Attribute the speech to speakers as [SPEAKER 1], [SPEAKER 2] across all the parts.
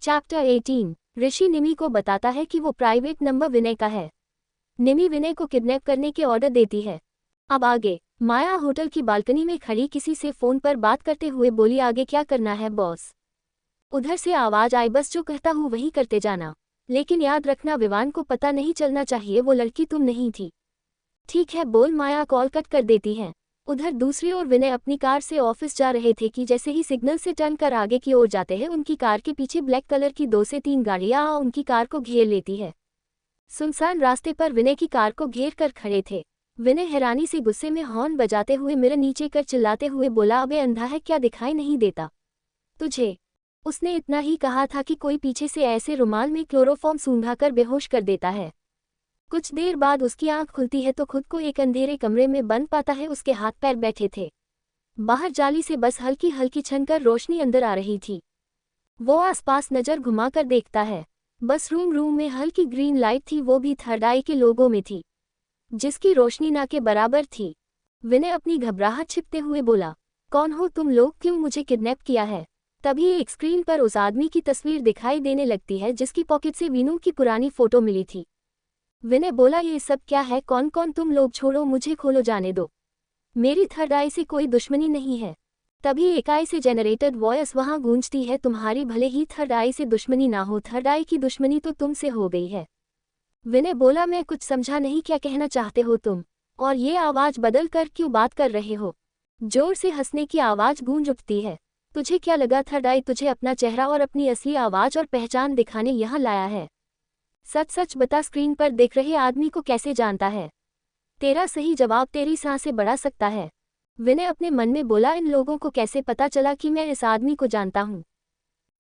[SPEAKER 1] Chapter 18। ऋषि निमि को बताता है कि वो प्राइवेट नंबर विनय का है। निमि विनय को किडनैप करने के ऑर्डर देती है। अब आगे माया होटल की बालकनी में खड़ी किसी से फोन पर बात करते हुए बोली, आगे क्या करना है बॉस। उधर से आवाज आई, बस जो कहता हूँ वही करते जाना, लेकिन याद रखना विवान को पता नहीं चलना चाहिए वो लड़की तुम नहीं थी। ठीक है बोल माया कॉल कट कर देती है। उधर दूसरी ओर विनय अपनी कार से ऑफिस जा रहे थे कि जैसे ही सिग्नल से टर्न कर आगे की ओर जाते हैं उनकी कार के पीछे ब्लैक कलर की 2 से 3 गाड़ियां उनकी कार को घेर लेती है। सुनसान रास्ते पर विनय की कार को घेर कर खड़े थे। विनय हैरानी से गुस्से में हॉर्न बजाते हुए मिरर नीचे कर चिल्लाते हुए बोला, अबे अंधा है क्या, दिखाई नहीं देता तुझे। उसने इतना ही कहा था कि कोई पीछे से ऐसे रुमाल में क्लोरोफॉर्म सूंघाकर बेहोश कर देता है। कुछ देर बाद उसकी आंख खुलती है तो खुद को एक अंधेरे कमरे में बंद पाता है। उसके हाथ पैर बैठे थे। बाहर जाली से बस हल्की हल्की छनकर रोशनी अंदर आ रही थी। वो आसपास नजर घुमाकर देखता है। बस रूम में हल्की ग्रीन लाइट थी, वो भी थर्ड आई के लोगों में थी, जिसकी रोशनी ना के बराबर थी। विनय अपनी घबराहट छिपते हुए बोला, कौन हो तुम लोग, क्यों मुझे किडनैप किया है। तभी एक स्क्रीन पर उस आदमी की तस्वीर दिखाई देने लगती है जिसकी पॉकेट से वीनू की पुरानी फोटो मिली थी। विनय बोला, ये सब क्या है, कौन कौन तुम लोग, छोड़ो मुझे, खोलो जाने दो, मेरी थर्ड आई से कोई दुश्मनी नहीं है। तभी एक आई से जनरेटेड वॉइस वहां गूंजती है, तुम्हारी भले ही थर्ड आई से दुश्मनी ना हो, थर्ड आई की दुश्मनी तो तुमसे हो गई है। विनय बोला, मैं कुछ समझा नहीं, क्या कहना चाहते हो तुम, और ये आवाज बदल कर क्यों बात कर रहे हो। जोर से हंसने की आवाज गूंज उठती है। तुझे क्या लगा थर्ड आई तुझे अपना चेहरा और अपनी असली आवाज और पहचान दिखाने यहाँ लाया है। सच सच बता, स्क्रीन पर देख रहे आदमी को कैसे जानता है। तेरा सही जवाब तेरी सांसें बढ़ा सकता है। विनय अपने मन में बोला, इन लोगों को कैसे पता चला कि मैं इस आदमी को जानता हूँ।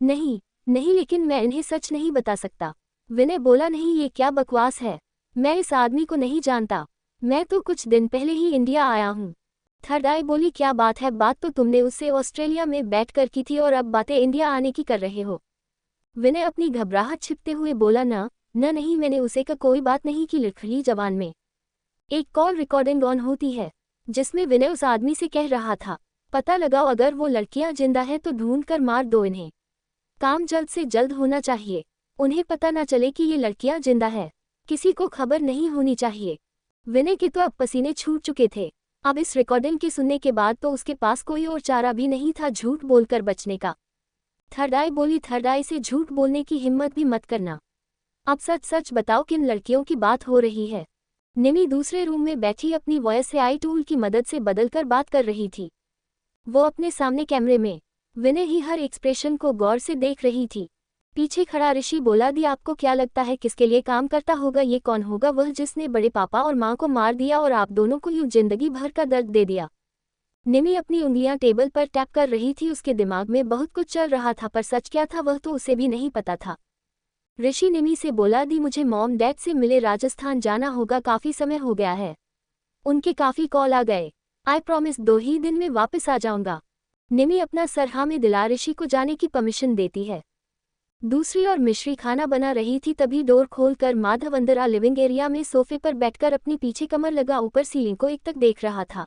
[SPEAKER 1] नहीं नहीं, लेकिन मैं इन्हें सच नहीं बता सकता। विनय बोला, नहीं ये क्या बकवास है, मैं इस आदमी को नहीं जानता, मैं तो कुछ दिन पहले ही इंडिया आया हूँ। थर्ड आई बोली, क्या बात है, बात तो तुमने उससे ऑस्ट्रेलिया में बैठकर की थी और अब बातें इंडिया आने की कर रहे हो। विनय अपनी घबराहट छिपते हुए बोला, नहीं मैंने उसे का कोई बात नहीं की। लिखली जबान में एक कॉल रिकॉर्डिंग ऑन होती है जिसमें विनय उस आदमी से कह रहा था, पता लगाओ अगर वो लड़कियां जिंदा है तो ढूंढ कर मार दो इन्हें, काम जल्द से जल्द होना चाहिए, उन्हें पता ना चले कि ये लड़कियां जिंदा है, किसी को खबर नहीं होनी चाहिए। विनय के तो अब पसीने छूट चुके थे। अब इस रिकॉर्डिंग के सुनने के बाद तो उसके पास कोई और चारा भी नहीं था झूठ बोलकर बचने का। थर्ड आई बोली, थर्ड आई से झूठ बोलने की हिम्मत भी मत करना, अब सच सच बताओ किन लड़कियों की बात हो रही है। निमि दूसरे रूम में बैठी अपनी वॉइस से आई टूल की मदद से बदलकर बात कर रही थी। वो अपने सामने कैमरे में विनय ही हर एक्सप्रेशन को गौर से देख रही थी। पीछे खड़ा ऋषि बोला, दी आपको क्या लगता है किसके लिए काम करता होगा, ये कौन होगा वह जिसने बड़े पापा और माँ को मार दिया और आप दोनों को यूं जिंदगी भर का दर्द दे दिया। निमि अपनी उंगलियां टेबल पर टैप कर रही थी, उसके दिमाग में बहुत कुछ चल रहा था पर सच क्या था वह तो उसे भी नहीं पता था। ऋषि निमि से बोला, दी मुझे मॉम डैड से मिले राजस्थान जाना होगा, काफी समय हो गया है, उनके काफी कॉल आ गए, आई प्रॉमिस 2 ही दिन में वापस आ जाऊंगा। निमि अपना सर हाँ में दिला ऋषि को जाने की परमिशन देती है। दूसरी ओर मिश्री खाना बना रही थी, तभी डोर खोलकर माधव अंदर आ लिविंग एरिया में सोफे पर बैठकर अपनी पीछे कमर लगा ऊपर सीलिंग को एकटक देख रहा था।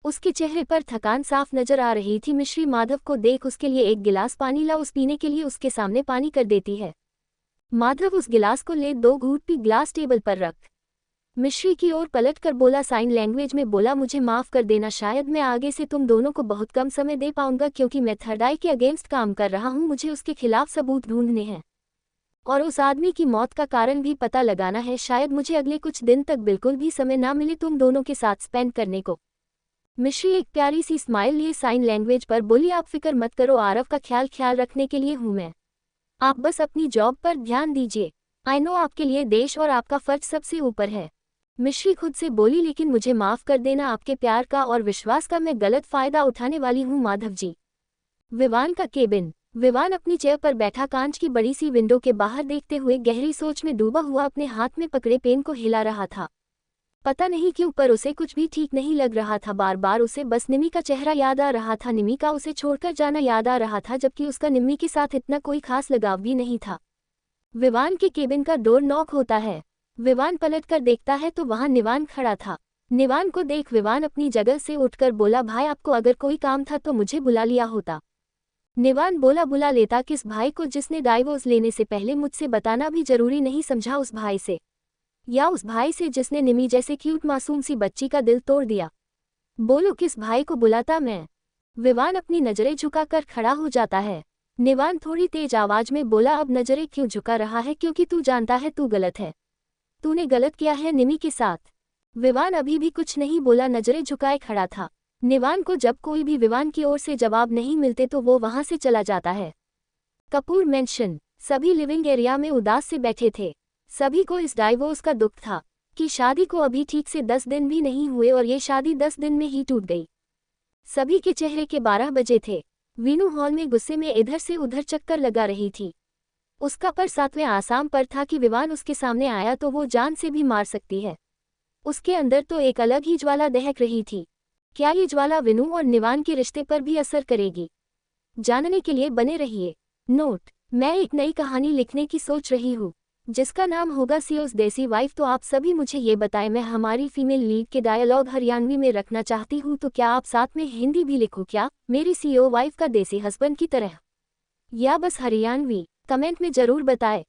[SPEAKER 1] उसके चेहरे पर थकान साफ नजर आ रही थी। मिश्री माधव को देख उसके लिए एक गिलास पानी ला उस पीने के लिए उसके सामने पानी कर देती है। माधव उस गिलास को ले 2 घूंट पी ग्लास टेबल पर रख मिश्री की ओर पलट कर बोला, साइन लैंग्वेज में बोला, मुझे माफ कर देना, शायद मैं आगे से तुम दोनों को बहुत कम समय दे पाऊंगा क्योंकि मैं थर्ड आई के अगेंस्ट काम कर रहा हूं, मुझे उसके खिलाफ सबूत ढूंढने हैं और उस आदमी की मौत का कारण भी पता लगाना है। शायद मुझे अगले कुछ दिन तक बिल्कुल भी समय ना मिले तुम दोनों के साथ स्पेंड करने को। मिश्री एक प्यारी सी स्माइल लिए साइन लैंग्वेज पर बोली, आप फिक्र मत करो, आरव का ख्याल रखने के लिए हूं मैं, आप बस अपनी जॉब पर ध्यान दीजिए। आई नो आपके लिए देश और आपका फर्ज सबसे ऊपर है। मिश्री खुद से बोली, लेकिन मुझे माफ कर देना, आपके प्यार का और विश्वास का मैं गलत फायदा उठाने वाली हूँ माधव जी। विवान का केबिन। विवान अपनी चेयर पर बैठा कांच की बड़ी सी विंडो के बाहर देखते हुए गहरी सोच में डूबा हुआ अपने हाथ में पकड़े पेन को हिला रहा था। पता नहीं क्यों पर उसे कुछ भी ठीक नहीं लग रहा था। बार बार उसे बस निमि का चेहरा याद आ रहा था, निमि का उसे छोड़कर जाना याद आ रहा था, जबकि उसका निमि के साथ इतना कोई खास लगाव भी नहीं था। विवान के केबिन का डोर नॉक होता है। विवान पलटकर देखता है तो वहां निवान खड़ा था। निवान को देख विवान अपनी जगह से उठकर बोला, भाई आपको अगर कोई काम था तो मुझे बुला लिया होता। निवान बोला बुला लेता किस भाई को जिसने डाइवोर्स लेने से पहले मुझसे बताना भी जरूरी नहीं समझा, उस भाई से, या उस भाई से जिसने निमी जैसे क्यूट मासूम सी बच्ची का दिल तोड़ दिया। बोलो किस भाई को बुलाता मैं। विवान अपनी नजरें झुकाकर खड़ा हो जाता है। निवान थोड़ी तेज आवाज में बोला, अब नजरें क्यों झुका रहा है? क्योंकि तू जानता है तू गलत है, तूने गलत किया है निमी के साथ। विवान अभी भी कुछ नहीं बोला, नजरें झुकाए खड़ा था। निवान को जब कोई भी विवान की ओर से जवाब नहीं मिलते तो वो वहां से चला जाता है। कपूर मेंशन। सभी लिविंग एरिया में उदास से बैठे थे। सभी को इस डाइवोर्स का दुख था कि शादी को अभी ठीक से 10 दिन भी नहीं हुए और ये शादी 10 दिन में ही टूट गई। सभी के चेहरे के 12 बजे थे। वीनू हॉल में गुस्से में इधर से उधर चक्कर लगा रही थी। उसका पर 7वें आसाम पर था कि विवान उसके सामने आया तो वो जान से भी मार सकती है। उसके अंदर तो एक अलग ही ज्वाला दहक रही थी। क्या ये ज्वाला विनू और निवान के रिश्ते पर भी असर करेगी? जानने के लिए बने रहिए। नोट: मैं एक नई कहानी लिखने की सोच रही हूँ जिसका नाम होगा सीओ's देसी वाइफ। तो आप सभी मुझे ये बताएं, मैं हमारी फीमेल लीड के डायलॉग हरियाणवी में रखना चाहती हूँ, तो क्या आप साथ में हिंदी भी लिखो क्या, मेरी सीओ वाइफ का देसी हस्बैंड की तरह, या बस हरियाणवी? कमेंट में जरूर बताएं।